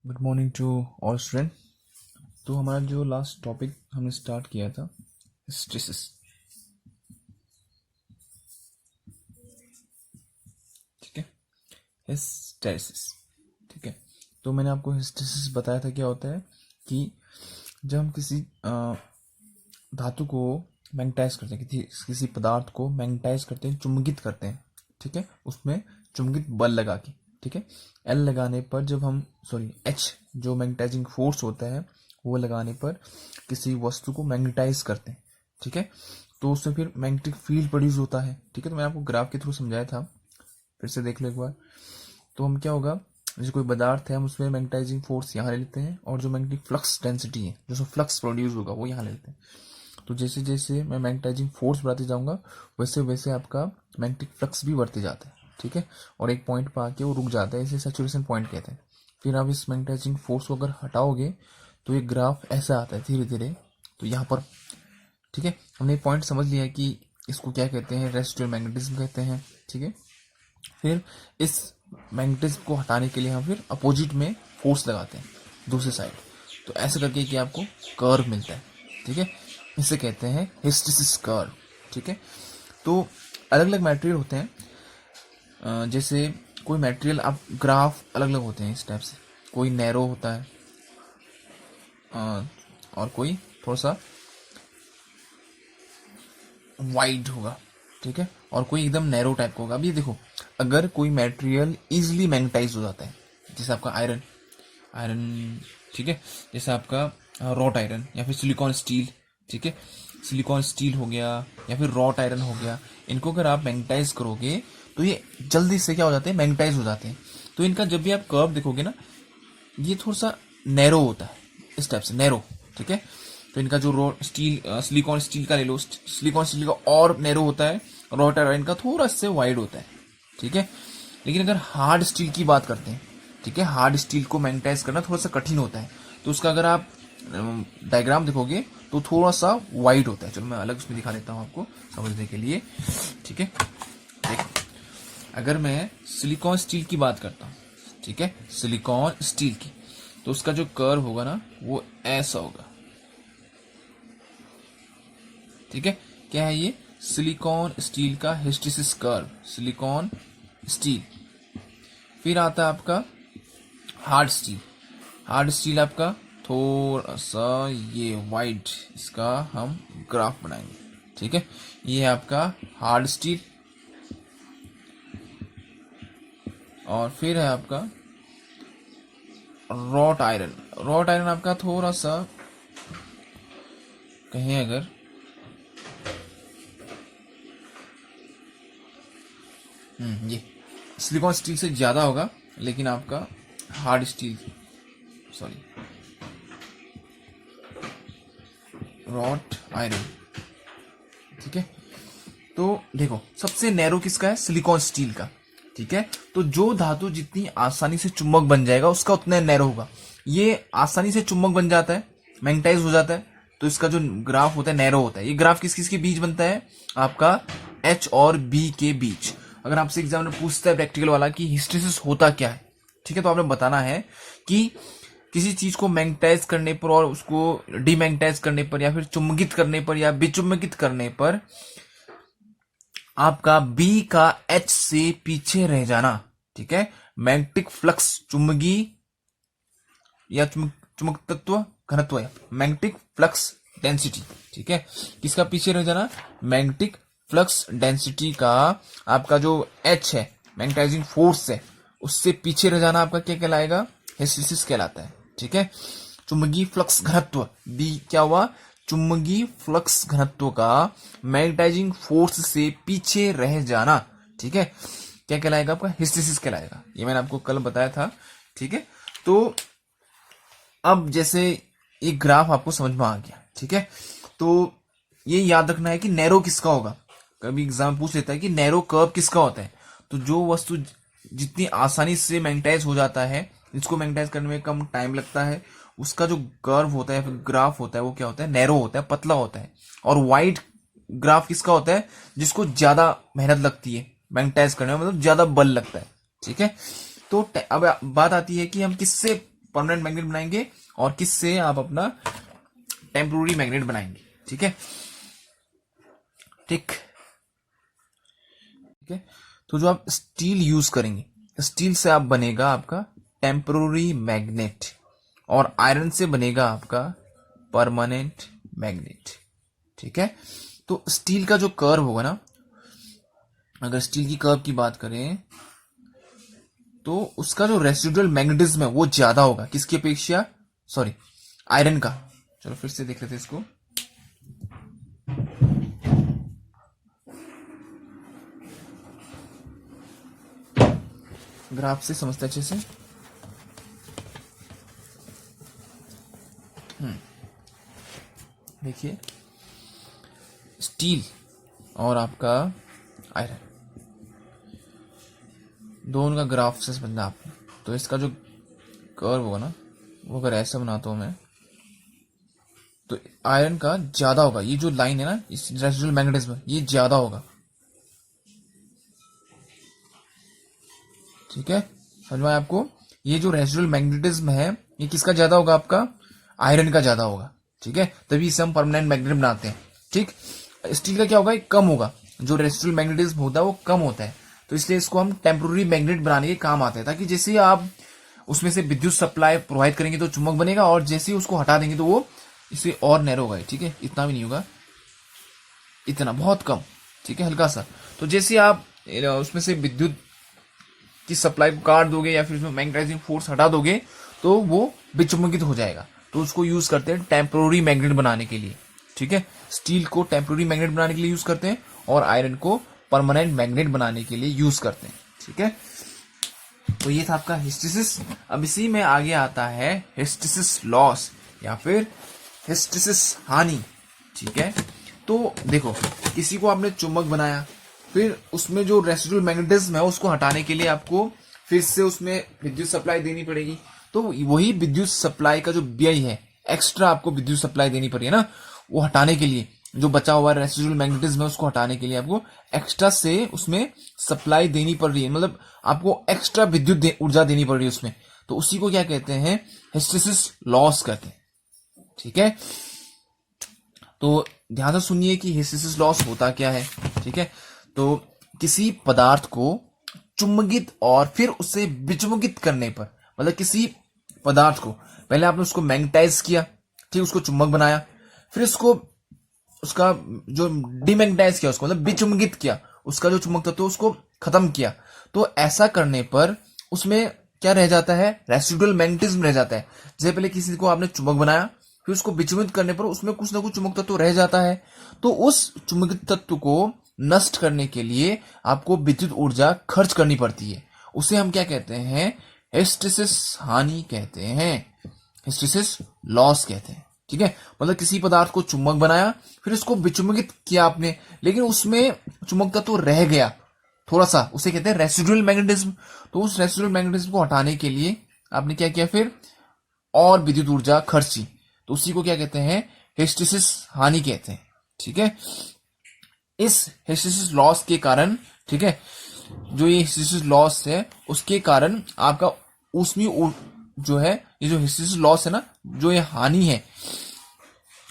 Good morning to all student. तो हमारा जो लास्ट टॉपिक हमने स्टार्ट किया था हिस्टेरिसिस, ठीक है, हिस्टेरिसिस, ठीक है। तो मैंने आपको हिस्टेरिसिस बताया था क्या होता है कि जब हम किसी धातु को मैग्नेटाइज करते हैं, किसी पदार्थ को मैग्नेटाइज करते हैं, चुंबकित करते हैं, ठीक है, उसमें चुंबकित बल लगा के, ठीक है, एल लगाने पर जब हम एच जो मैग्नेटाइजिंग फोर्स होता है वो लगाने पर किसी वस्तु को मैग्नेटाइज करते हैं, ठीक है, तो उससे फिर मैग्नेटिक फील्ड प्रोड्यूस होता है, ठीक है। तो मैं आपको ग्राफ के थ्रू समझाया था, फिर से देख लो एक बार। तो हम क्या होगा, जैसे कोई पदार्थ है हम उसमें मैग्नेटाइजिंग फोर्स यहाँ ले लेते हैं और जो मैग्नेटिक फ्लक्स डेंसिटी है, जो फ्लक्स प्रोड्यूस होगा वो यहाँ ले लेते हैं। तो जैसे जैसे मैं मैग्नेटाइजिंग फोर्स बढ़ाते जाऊंगा वैसे वैसे आपका मैग्नेटिक फ्लक्स भी बढ़ते जाता है, ठीक है, और एक पॉइंट पर आके वो रुक जाता है, इसे सैचुरेशन पॉइंट कहते हैं। फिर आप इस मैग्नेटाइजिंग फोर्स को अगर हटाओगे तो ये ग्राफ ऐसा आता है धीरे धीरे, तो यहाँ पर, ठीक है, हमने पॉइंट समझ लिया कि इसको क्या कहते हैं, रेसिडुअल मैग्नेटिज्म कहते हैं, ठीक है। फिर इस मैग्नेटिज्म को हटाने के लिए हम फिर अपोजिट में फोर्स लगाते हैं दूसरी साइड, तो ऐसे करके कि आपको कर्व मिलता है, ठीक है, इसे कहते हैं हिस्टेरिसिस कर्व, ठीक है। तो अलग अलग मटेरियल होते हैं, जैसे कोई मटेरियल, आप ग्राफ अलग अलग होते हैं इस टाइप से, कोई नैरो होता है और कोई थोड़ा सा वाइड होगा, ठीक है, और कोई एकदम नैरो टाइप का होगा। अब ये देखो, अगर कोई मटेरियल इजीली मैग्नेटाइज हो जाता है, जैसे आपका आयरन आयरन ठीक है, जैसे आपका रॉट आयरन या फिर सिलिकॉन स्टील, ठीक है, सिलिकॉन स्टील हो गया या फिर रॉट आयरन हो गया, इनको अगर आप मैग्नेटाइज करोगे तो ये जल्दी से क्या हो जाते हैं, मैग्नेटाइज हो जाते हैं। तो इनका जब भी आप कर्व देखोगे ना, ये थोड़ा सा नैरो होता है, इस टाइप से नैरो, ठीक है। तो इनका जो रॉड स्टील, सिलिकॉन स्टील का ले लो, सिलिकॉन स्टील का और नैरो होता है, रॉट आयरन का थोड़ा से वाइड होता है, ठीक है। लेकिन अगर हार्ड स्टील की बात करते हैं, ठीक है, हार्ड स्टील को मैग्नेटाइज करना थोड़ा सा कठिन होता है, तो उसका अगर आप डायग्राम देखोगे तो थोड़ा सा वाइड होता है। चलो मैं अलग उसमें दिखा देता हूँ आपको समझने के लिए, ठीक है। देखो, अगर मैं सिलिकॉन स्टील की बात करता हूँ, ठीक है, सिलिकॉन स्टील की, तो उसका जो कर्व होगा ना वो ऐसा होगा, ठीक है। क्या है ये, सिलिकॉन स्टील का हिस्टेरिसिस कर्व, सिलिकॉन स्टील। फिर आता है आपका हार्ड स्टील, हार्ड स्टील आपका थोड़ा सा ये वाइड, इसका हम ग्राफ बनाएंगे, ठीक है। ये है आपका हार्ड स्टील, और फिर है आपका रॉट आयरन। रॉट आयरन आपका थोड़ा सा कहें अगर ये सिलिकॉन स्टील से ज्यादा होगा, लेकिन आपका hard steel, sorry, wrought iron, ठीक है। तो देखो, सबसे नैरो किसका है, सिलिकॉन स्टील का, ठीक है। तो जो धातु जितनी आसानी से चुंबक बन जाएगा उसका उतना नैरो होगा। ये आसानी से चुंबक बन जाता है, मैग्नेटाइज हो जाता है, तो इसका जो ग्राफ होता है नैरो होता है। ये ग्राफ किस किस के बीच बनता है, आपका एच और बी के बीच। अगर आपसे एग्जाम में पूछता है प्रैक्टिकल वाला कि हिस्टेरिसिस होता क्या है, ठीक है, तो आपने बताना है कि किसी चीज को मैग्नेटाइज करने पर और उसको डीमैग्नेटाइज करने पर या फिर चुंबकित करने पर या विचुंबकित करने पर आपका बी का एच से पीछे रह जाना, ठीक है, मैग्नेटिक फ्लक्स, चुंबकीय या चुंबक तत्व घनत्व है, मैग्नेटिक फ्लक्स डेंसिटी, ठीक है, किसका पीछे रह जाना, मैग्नेटिक फ्लक्स डेंसिटी का आपका जो एच है, मैग्नेटाइजिंग फोर्स है, उससे पीछे रह जाना आपका क्या कहलाएगा, हिस्टेरिसिस कहलाता है, ठीक है। चुंबकीय फ्लक्स घनत्व, बी क्या हुआ, चुंबकीय फ्लक्स घनत्व का मैग्नेटाइजिंग फोर्स से पीछे रह जाना, ठीक है, क्या कहलाएगा, आपका हिस्टेरिसिस कहलाएगा। ये मैंने आपको कल बताया था, ठीक है। तो अब जैसे एक ग्राफ आपको समझ में आ गया, ठीक है, तो ये याद रखना है कि नैरो किसका होगा। कभी एग्जाम पूछ लेता है कि नैरो कर्व किसका होता है, तो जो वस्तु जितनी आसानी से मैग्नेटाइज हो जाता है, जिसको मैग्नेटाइज करने में कम टाइम लगता है, उसका जो कर्व होता है, फिर ग्राफ होता है, वो क्या होता है, नैरो होता है, पतला होता है। और वाइड ग्राफ किसका होता है, जिसको ज्यादा मेहनत लगती है मैग्नेटाइज करने में, मतलब ज्यादा बल लगता है, ठीक है। तो अब बात आती है कि हम किससे परमानेंट मैग्नेट बनाएंगे और किससे आप अपना टेम्पोररी मैग्नेट बनाएंगे। ठीक है, ठीक है। तो जो आप स्टील यूज करेंगे, स्टील से आप बनेगा आपका टेम्पोररी मैग्नेट और आयरन से बनेगा आपका परमानेंट मैग्नेट। ठीक है, तो स्टील का जो कर्व होगा ना, अगर स्टील की कर्व की बात करें तो उसका जो रेसिडुअल मैग्नेटिज्म है वो ज्यादा होगा किसकी अपेक्षा, सॉरी आयरन का। चलो फिर से देख लेते हैं इसको। ग्राफ से समझते अच्छे से। देखिए स्टील और आपका आयरन दोनों का ग्राफ से समझना आपने, तो इसका जो कर्व होगा ना वो अगर ऐसा बनाता हूं मैं, तो आयरन का ज्यादा होगा, ये जो लाइन है ना इस रेसिडुअल मैग्नेटिज्म ये ज्यादा होगा। ठीक है, समझ में आया आपको? ये जो रेसिडुअल मैग्नेटिज्म है ये किसका ज्यादा होगा, आपका आयरन का ज्यादा होगा। ठीक है, तभी इसे हम परमानेंट मैग्नेट बनाते हैं। ठीक, स्टील का क्या होगा, कम होगा, जो रेसिडुअल मैग्नेटिज्म होता है वो कम होता है, तो इसलिए इसको हम टेम्पोररी मैग्नेट बनाने के काम आते हैं, ताकि जैसे ही आप उसमें से विद्युत सप्लाई प्रोवाइड करेंगे तो चुंबक बनेगा, और जैसे ही उसको हटा देंगे तो वो इससे और नैरो होगा। ठीक है, इतना भी नहीं होगा, इतना बहुत कम। ठीक है, हल्का सा। तो जैसे आप उसमें से विद्युत की सप्लाई को काट दोगे या फिर उसमें मैग्नेटाइजिंग फोर्स हटा दोगे तो वो विचुंबकित हो जाएगा, तो उसको यूज करते हैं टेम्पोररी मैग्नेट बनाने के लिए। ठीक है, स्टील को टेम्पोररी मैग्नेट बनाने के लिए यूज करते हैं और आयरन को परमानेंट मैग्नेट बनाने के लिए यूज करते हैं। ठीक है, तो ये था आपका हिस्टेरिसिस। अब इसी में आगे आता है हिस्टेरिसिस लॉस या फिर हिस्टेरिसिस हानि। ठीक है, तो देखो किसी को आपने चुंबक बनाया, फिर उसमें जो रेसिडुअल मैग्नेटिज्म है उसको हटाने के लिए आपको फिर से उसमें विद्युत सप्लाई देनी पड़ेगी, तो वही विद्युत सप्लाई का जो व्यय है, एक्स्ट्रा आपको विद्युत सप्लाई देनी पड़ी है ना, वो हटाने के लिए जो बचा हुआ रेसिडुअल मैग्नेटिज्म है उसको हटाने के लिए आपको एक्स्ट्रा से उसमें सप्लाई देनी पड़ रही है, मतलब आपको एक्स्ट्रा विद्युत ऊर्जा देनी पड़ रही है उसमें, तो उसी को क्या कहते हैं, हिस्टेरिसिस लॉस कहते हैं। ठीक है, तो ध्यान से सुनिए कि हिस्टेरिसिस लॉस होता क्या है। ठीक है, तो किसी पदार्थ को चुंबकित और फिर उसे विचुंबकित करने पर, मतलब किसी पदार्थ को पहले आपने उसको मैग्नेटाइज किया, ठीक, उसको चुंबक बनाया, फिर उसको उसका जो डिमैग्नेटाइज किया, उसको मतलब विचुंबकित किया, उसका जो चुंबक तत्व उसको खत्म किया, तो ऐसा करने पर उसमें क्या रह जाता है, रेसिडुअल मैग्नेटिज्म रह जाता है। जैसे पहले किसी को आपने चुंबक बनाया, फिर उसको विचुंबित करने पर उसमें कुछ ना कुछ चुंबक तत्व रह जाता है, तो उस चुंबकित तत्व को नष्ट करने के लिए आपको विद्युत ऊर्जा खर्च करनी पड़ती है, उसे हम क्या कहते हैं, हिस्टेरिसिस हानि कहते हैं, हिस्टेरिसिस लॉस कहते हैं। ठीक है, मतलब किसी पदार्थ को चुंबक बनाया, फिर उसको विचुंबकित किया आपने, लेकिन उसमें चुंबक तत्व रह गया थोड़ा सा, उसे कहते हैं रेसिडुअल मैग्नेटिज्म। तो उस रेसिडुअल मैग्नेटिज्म को हटाने के लिए आपने क्या किया, फिर और विद्युत ऊर्जा खर्ची, तो उसी को क्या कहते हैं, हिस्टेरिसिस हानि कहते हैं। ठीक है, इस हिस्टेरिसिस लॉस के कारण, ठीक है, जो ये हिस्टेरिसिस लॉस है उसके कारण आपका ऊष्मीय जो है, ये जो हिस्टेरिसिस लॉस है ना, जो ये हानि है,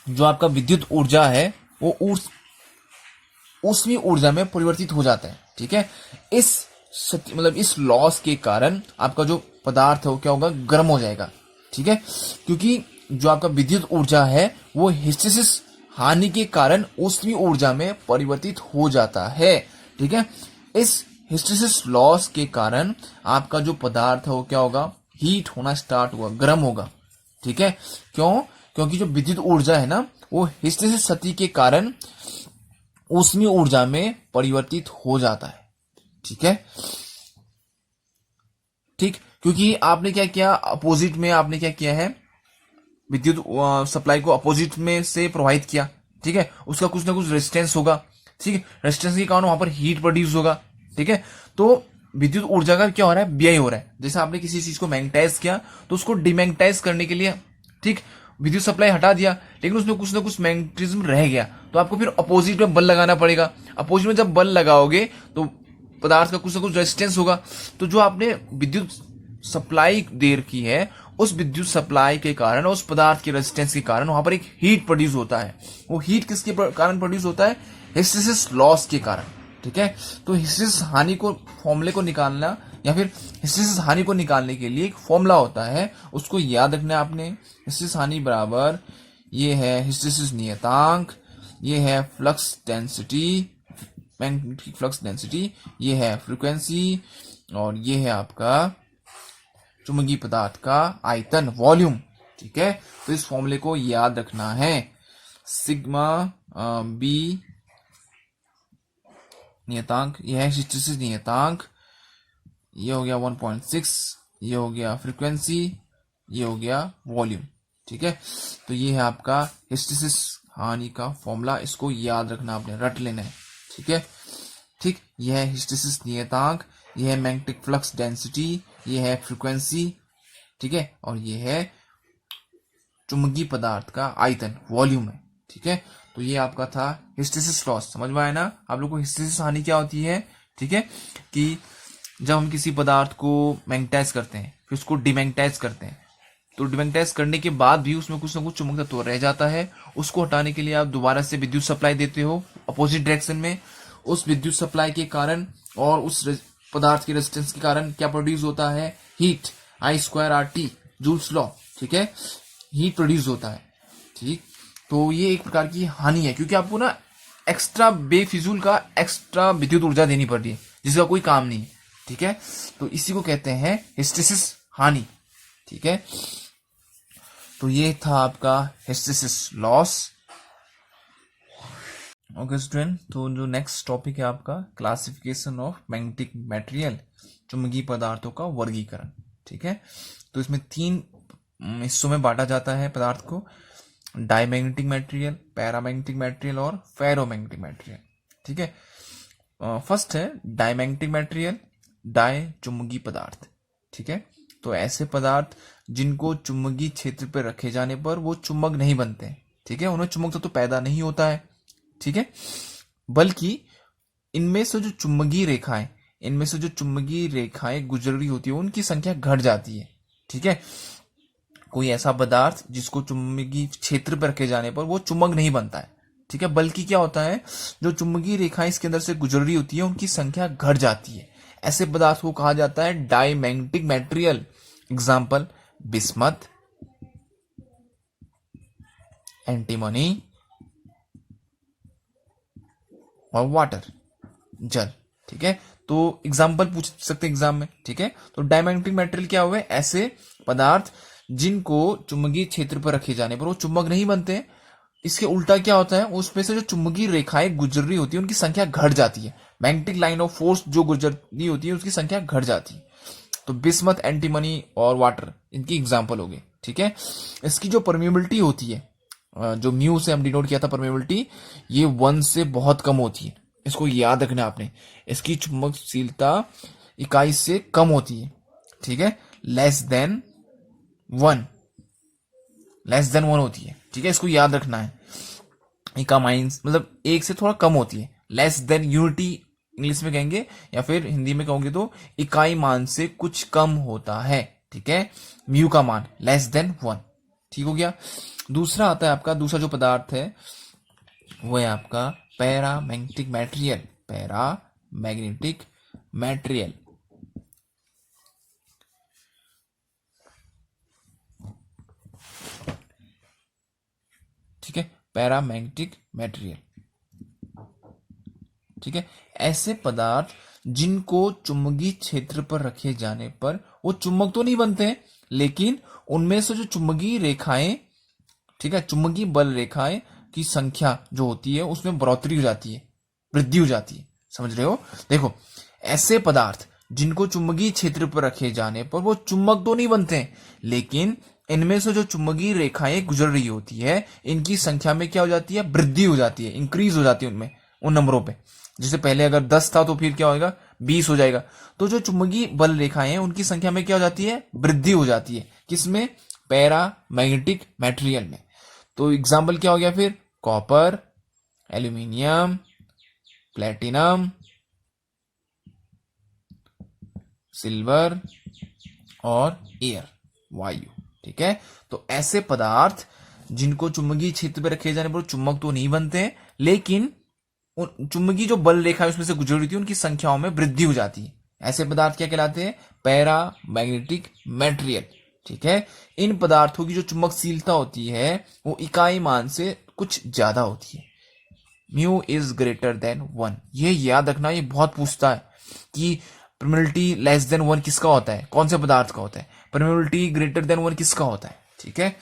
जो आपका विद्युत ऊर्जा है वो ऊष्मीय ऊर्जा में परिवर्तित हो जाता है। ठीक है, इस मतलब इस लॉस के कारण आपका जो पदार्थ है वो क्या होगा, गर्म हो जाएगा। ठीक है, क्योंकि जो आपका विद्युत ऊर्जा है वो हिस्टेरिसिस हानि के कारण ऊष्मीय ऊर्जा में परिवर्तित हो जाता है। ठीक है, इस हिस्टेरिसिस लॉस के कारण आपका जो पदार्थ है वो क्या होगा, हीट होना स्टार्ट हुआ, गर्म होगा। ठीक है, क्यों, क्योंकि जो विद्युत ऊर्जा है ना वो हिस्टेरिसिस स्थिति के कारण ऊष्मीय ऊर्जा में परिवर्तित हो जाता है। ठीक है, ठीक, क्योंकि आपने क्या किया, अपोजिट में आपने क्या किया है, विद्युत सप्लाई को अपोजिट में से प्रवाहित किया। ठीक है, उसका कुछ ना कुछ रेजिस्टेंस होगा। ठीक है, रेजिस्टेंस के कारण वहां पर हीट प्रोड्यूस होगा। ठीक है, तो विद्युत ऊर्जा का क्या हो रहा है, व्यय हो रहा है। जैसे आपने किसी चीज को मैग्नेटाइज किया तो उसको डिमैग्नेटाइज करने के लिए, ठीक, विद्युत सप्लाई हटा दिया, लेकिन उसमें कुछ ना कुछ मैग्नेटिज्म रह गया, तो आपको फिर अपोजिट में बल लगाना पड़ेगा। अपोजिट में जब बल लगाओगे तो पदार्थ का कुछ ना कुछ रेजिस्टेंस होगा, तो जो आपने विद्युत सप्लाई देर की है उस विद्युत सप्लाई के कारण, उस पदार्थ के रेजिस्टेंस के कारण वहां पर एक हीट प्रोड्यूस होता है। वो हीट किसके कारण प्रोड्यूस होता है? हिस्टैरिसीस लॉस के कारण। ठीक है, तो हिस्टैरिसीस हानि को, फॉर्मूले को निकालना या फिर हिस्टैरिसीस हानि को निकालने के लिए एक फॉर्मूला होता है, उसको याद रखना है आपने। हिस्टैरिसीस हानि बराबर, ये है हिस्टैरिसीस नियतांक, ये है flux density, magnetic flux density, ये है फ्रीक्वेंसी, और ये है आपका चुंबकीय पदार्थ का आयतन, वॉल्यूम। ठीक है, तो इस फॉर्मूले को याद रखना है। सिग्मा बी नियतांक, यह है हिस्टैरिसीस नियतांक, ये हो गया 1.6, ये हो गया फ्रीक्वेंसी, ये हो गया वॉल्यूम। ठीक है, तो ये है आपका हिस्टैरिसीस हानि का फॉर्मूला, इसको याद रखना, आपने रट लेना है। ठीक है, ठीक, यह है हिस्टैरिसीस नियतांक, यह है मैग्नेटिक फ्लक्स डेंसिटी, यह है फ्रीक्वेंसी। ठीक है, और यह है चुंबकीय पदार्थ का आयतन, वॉल्यूम है। ठीक है, तो ये आपका था हिस्टैरिसीस लॉस। समझ में आया ना आप लोग को? हिस्टैरिसीस हानि क्या होती है? ठीक है, कि जब हम किसी पदार्थ को मैग्नेटाइज करते हैं, फिर उसको डिमैग्नेटाइज करते हैं, तो डिमैग्नेटाइज करने के बाद भी उसमें कुछ ना कुछ चुंबक तत्व रह जाता है। उसको हटाने के लिए आप दोबारा से विद्युत सप्लाई देते हो अपोजिट डायरेक्शन में। उस विद्युत सप्लाई के कारण और उस पदार्थ के रेजिस्टेंस के कारण क्या प्रोड्यूस होता है? Heat, I²RT, joules law. ठीक है, हीट प्रोड्यूस होता है। ठीक, तो ये एक प्रकार की हानि है, क्योंकि आपको ना एक्स्ट्रा बेफिजूल का एक्स्ट्रा विद्युत ऊर्जा देनी पड़ रही है जिसका कोई काम नहीं है। ठीक है, तो इसी को कहते हैं हिस्टैरिसीस हानि। ठीक है, तो ये था आपका हिस्टैरिसीस लॉस। ओके स्टूडेंट, तो जो नेक्स्ट टॉपिक है आपका क्लासिफिकेशन ऑफ मैग्नेटिक मटेरियल, चुंबकीय पदार्थों का वर्गीकरण। ठीक है, तो इसमें 3 हिस्सों में बांटा जाता है पदार्थ को: डायमैग्नेटिक मटेरियल, पैरामैग्नेटिक मटेरियल और फेरोमैग्नेटिक मटेरियल। ठीक है, फर्स्ट है डायमैग्नेटिक मटेरियल, डाय चुंबकीय पदार्थ। ठीक है, तो ऐसे पदार्थ जिनको चुंबकीय क्षेत्र पर रखे जाने पर वो चुंबक नहीं बनते। ठीक है, उन्हें चुंबक तो पैदा नहीं होता है। ठीक है, बल्कि इनमें से जो चुंबकीय रेखाएं गुजर रही होती है उनकी संख्या घट जाती है। ठीक है, कोई ऐसा पदार्थ जिसको चुंबकीय क्षेत्र पर रखे जाने पर वो चुंबक नहीं बनता है। ठीक है, बल्कि क्या होता है, जो चुंबकीय रेखाएं इसके अंदर से गुजर रही होती है उनकी संख्या घट जाती है। ऐसे पदार्थ को कहा जाता है diamagnetic material. Example: bismuth, antimony और वाटर, जल। ठीक है, तो एग्जाम्पल पूछ सकते हैं एग्जाम में। ठीक है, तो डायमैग्नेटिक मटेरियल क्या हुए? ऐसे पदार्थ जिनको चुंबकीय क्षेत्र पर रखे जाने पर वो चुंबक नहीं बनते। इसके उल्टा क्या होता है, उसमें से जो चुंबकीय रेखाएं गुजर रही होती है उनकी संख्या घट जाती है। मैग्नेटिक लाइन ऑफ फोर्स जो गुजर रही होती है उसकी संख्या घट जाती है। तो बिस्मथ, एंटीमनी और वाटर इनकी एग्जाम्पल हो गए। ठीक है, इसकी जो परमिएबिलिटी होती है, जो म्यू से हम डिनोट किया था परमिएबिलिटी, ये 1 से बहुत कम होती है। इसको याद रखना आपने। इसकी चुंबकशीलता इकाई से कम होती है। ठीक है, लेस देन 1 होती है। ठीक है, इसको याद रखना है। इका माइंस मतलब 1 से थोड़ा कम होती है। लेस देन यूनिटी इंग्लिश में कहेंगे, या फिर हिंदी में कहोगे तो इकाई मान से कुछ कम होता है। ठीक है, म्यू का मान लेस देन 1। ठीक हो गया। दूसरा आता है आपका, दूसरा जो पदार्थ है वो है आपका पैरामैग्नेटिक मटेरियल। Paramagnetic material. ठीक है, पैरामैग्नेटिक मटेरियल। ठीक है, ऐसे पदार्थ जिनको चुंबकीय क्षेत्र पर रखे जाने पर वो चुंबक तो नहीं बनते, लेकिन उनमें से जो चुंबकीय रेखाएं, ठीक है, चुंबकीय बल रेखाएं की संख्या जो होती है उसमें बढ़ोतरी हो जाती है, वृद्धि हो जाती है। समझ रहे हो? देखो, ऐसे पदार्थ जिनको चुंबकीय क्षेत्र पर रखे जाने पर वो चुंबक तो नहीं बनते, लेकिन इनमें से जो चुंबकीय रेखाएं गुजर रही होती है इनकी संख्या में क्या हो जाती है? वृद्धि हो जाती है, इंक्रीज हो जाती है उनमें, उन नंबरों पे। जैसे पहले अगर 10 था तो फिर क्या होगा? 20 हो जाएगा। तो जो चुंबकीय बल रेखाएं हैं उनकी संख्या में क्या हो जाती है? वृद्धि हो जाती है। किसमें? पैरामैग्नेटिक मटेरियल में। तो एग्जाम्पल क्या हो गया फिर? कॉपर, एल्यूमिनियम, प्लेटिनम, सिल्वर और एयर, वायु। ठीक है। तो ऐसे पदार्थ जिनको चुंबकीय क्षेत्र पे रखे जाने पर चुंबक तो नहीं बनते, लेकिन चुंबकीय जो बल रेखा है उसमें से गुजर रही थी उनकी संख्याओं में वृद्धि हो जाती है। ऐसे पदार्थ क्या कहलाते हैं? Para magnetic material. ठीक है। इन पदार्थों की जो चुंबकशीलता होती है वो इकाई मान से कुछ ज्यादा होती है। Mu is greater than 1। ये याद रखना, ये बहुत पूछता है कि परमिबिलिटी लेस देन 1 किसका होता है, कौन से पदार्थ का होता है, परमिबिलिटी ग्रेटर देन 1 किसका होता है। ठीक है,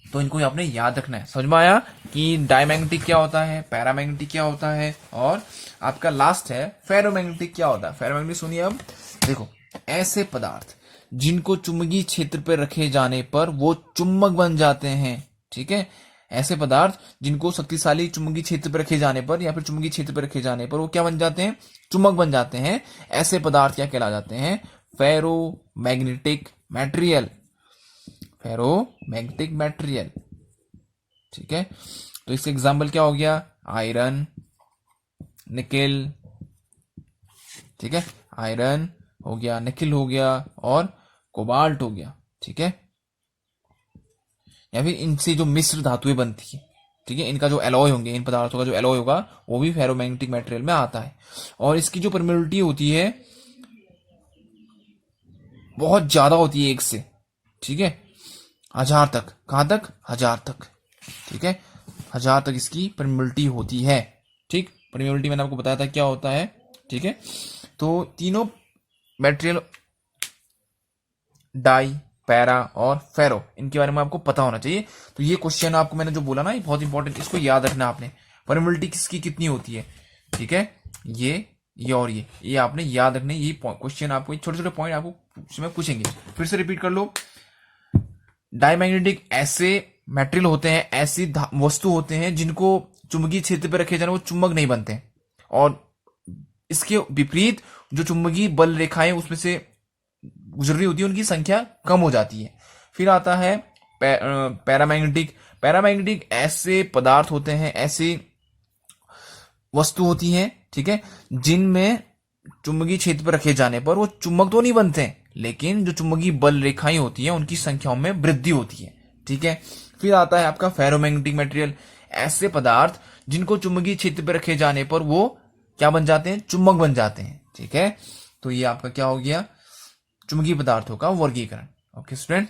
तो इनको आपने याद रखना है। समझ में आया कि डायमैग्नेटिक क्या होता है, पैरामैग्नेटिक क्या होता है, और आपका लास्ट है फेरोमैग्नेटिक क्या होता है। फेरोमैग्नेटिक सुनिए अब, देखो ऐसे पदार्थ जिनको चुंबकीय क्षेत्र पर रखे जाने पर वो चुंबक बन जाते हैं। ठीक है, ऐसे पदार्थ जिनको शक्तिशाली चुंबकीय क्षेत्र पर रखे जाने पर या फिर चुंबकीय क्षेत्र पर रखे जाने पर वो क्या बन जाते हैं? चुंबक बन जाते हैं। ऐसे पदार्थ क्या कहला जाते हैं? Ferromagnetic material. Ferromagnetic material. ठीक है, तो इसका एग्जाम्पल क्या हो गया? Iron, nickel. ठीक है, आयरन हो गया, निकेल हो गया और कोबाल्ट हो गया। ठीक है, या फिर इनसे जो मिश्र धातुएं बनती है, ठीक है, इनका जो एलॉय होंगे, इन पदार्थों का जो एलॉय होगा वो भी फेरोमैग्नेटिक मटेरियल में आता है। और इसकी जो परमिबिलिटी होती है बहुत ज्यादा होती है 1 से, ठीक है, 1000 तक। कहां तक? 1000 तक। ठीक है, 1000 तक इसकी परमिबिलिटी होती है। ठीक, परमिबिलिटी मैंने आपको बताया था क्या होता है। ठीक है, तो तीनों मटेरियल डाई, पैरा और फेरो, इनके बारे में आपको पता होना चाहिए। तो ये क्वेश्चन आपको मैंने जो बोला ना, ये बहुत इंपॉर्टेंट, इसको याद रखना आपने। परमिबिलिटी किसकी कितनी होती है? ठीक है, ये और ये आपने याद रखने। ये क्वेश्चन आपको छोटे छोटे पॉइंट आपको पूछेंगे। फिर से रिपीट कर लो। डायमैग्नेटिक ऐसे मटेरियल होते हैं, ऐसी वस्तु होते हैं जिनको चुंबकीय क्षेत्र पर रखे जाने वो चुंबक नहीं बनते, और इसके विपरीत जो चुंबकीय बल रेखाएं उसमें से गुजर रही होती है उनकी संख्या कम हो जाती है। फिर आता है पैरामैग्नेटिक। पैरामैग्नेटिक ऐसे पदार्थ होते हैं, ऐसी वस्तु होती हैं, ठीक है, जिनमें चुंबकीय क्षेत्र पर रखे जाने पर वो चुंबक तो नहीं बनते, लेकिन जो चुंबकीय बल रेखाएं होती हैं उनकी संख्याओं में वृद्धि होती है। ठीक है, फिर आता है आपका फेरोमैग्नेटिक मटेरियल। ऐसे पदार्थ जिनको चुंबकीय क्षेत्र पर रखे जाने पर वो क्या बन जाते हैं? चुंबक बन जाते हैं। ठीक है, तो ये आपका क्या हो गया? चुंबकीय पदार्थों का वर्गीकरण। Okay student.